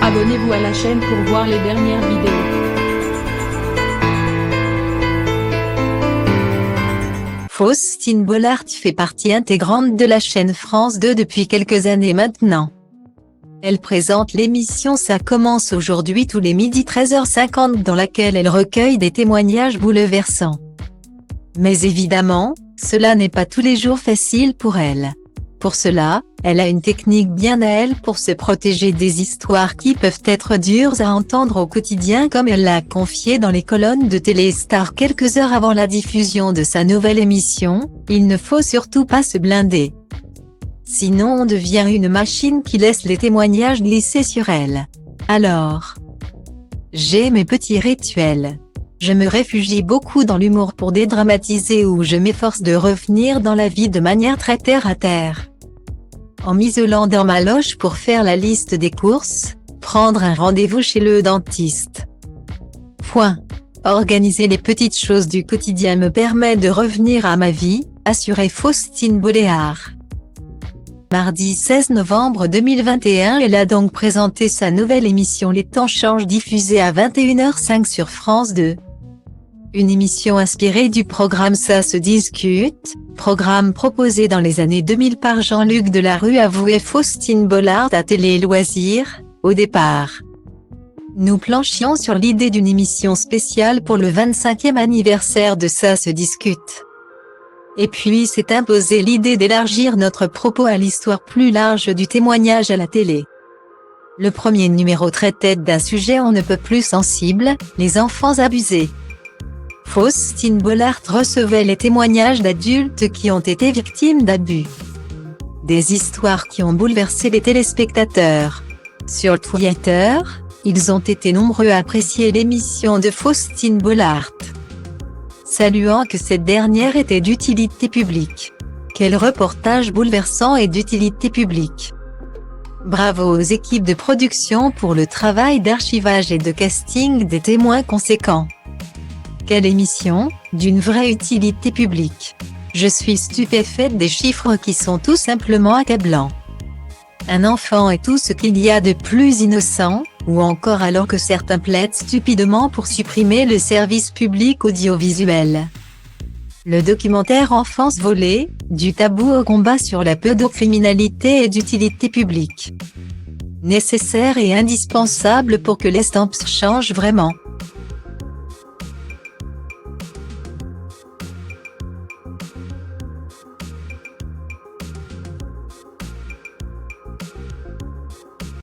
Abonnez-vous à la chaîne pour voir les dernières vidéos. Faustine Bollaert fait partie intégrante de la chaîne France 2 depuis quelques années maintenant. Elle présente l'émission Ça commence aujourd'hui tous les midis 13h50 dans laquelle elle recueille des témoignages bouleversants. Mais évidemment, cela n'est pas tous les jours facile pour elle. Pour cela, elle a une technique bien à elle pour se protéger des histoires qui peuvent être dures à entendre au quotidien, comme elle l'a confié dans les colonnes de Téléstar quelques heures avant la diffusion de sa nouvelle émission. Il ne faut surtout pas se blinder. Sinon on devient une machine qui laisse les témoignages glisser sur elle. Alors, j'ai mes petits rituels. Je me réfugie beaucoup dans l'humour pour dédramatiser, ou je m'efforce de revenir dans la vie de manière très terre à terre. En m'isolant dans ma loge pour faire la liste des courses, prendre un rendez-vous chez le dentiste. Organiser les petites choses du quotidien me permet de revenir à ma vie, assurait Faustine Bollaert. Mardi 16 novembre 2021, elle a donc présenté sa nouvelle émission Les temps changent, diffusée à 21h05 sur France 2. Une émission inspirée du programme Ça se discute, programme proposé dans les années 2000 par Jean-Luc Delarue, avouait Faustine Bollaert à Télé Loisirs. Au départ, nous planchions sur l'idée d'une émission spéciale pour le 25e anniversaire de Ça se discute. Et puis s'est imposée l'idée d'élargir notre propos à l'histoire plus large du témoignage à la télé. Le premier numéro traitait d'un sujet on ne peut plus sensible, les enfants abusés. Faustine Bollaert recevait les témoignages d'adultes qui ont été victimes d'abus. Des histoires qui ont bouleversé les téléspectateurs. Sur Twitter, ils ont été nombreux à apprécier l'émission de Faustine Bollaert, saluant que cette dernière était d'utilité publique. Quel reportage bouleversant et d'utilité publique! Bravo aux équipes de production pour le travail d'archivage et de casting des témoins conséquents. Quelle émission, d'une vraie utilité publique! Je suis stupéfaite des chiffres qui sont tout simplement accablants. Un enfant est tout ce qu'il y a de plus innocent, ou encore alors que certains plaident stupidement pour supprimer le service public audiovisuel. Le documentaire Enfance volée, du tabou au combat sur la pédocriminalité est d'utilité publique. Nécessaire et indispensable pour que les temps changent vraiment.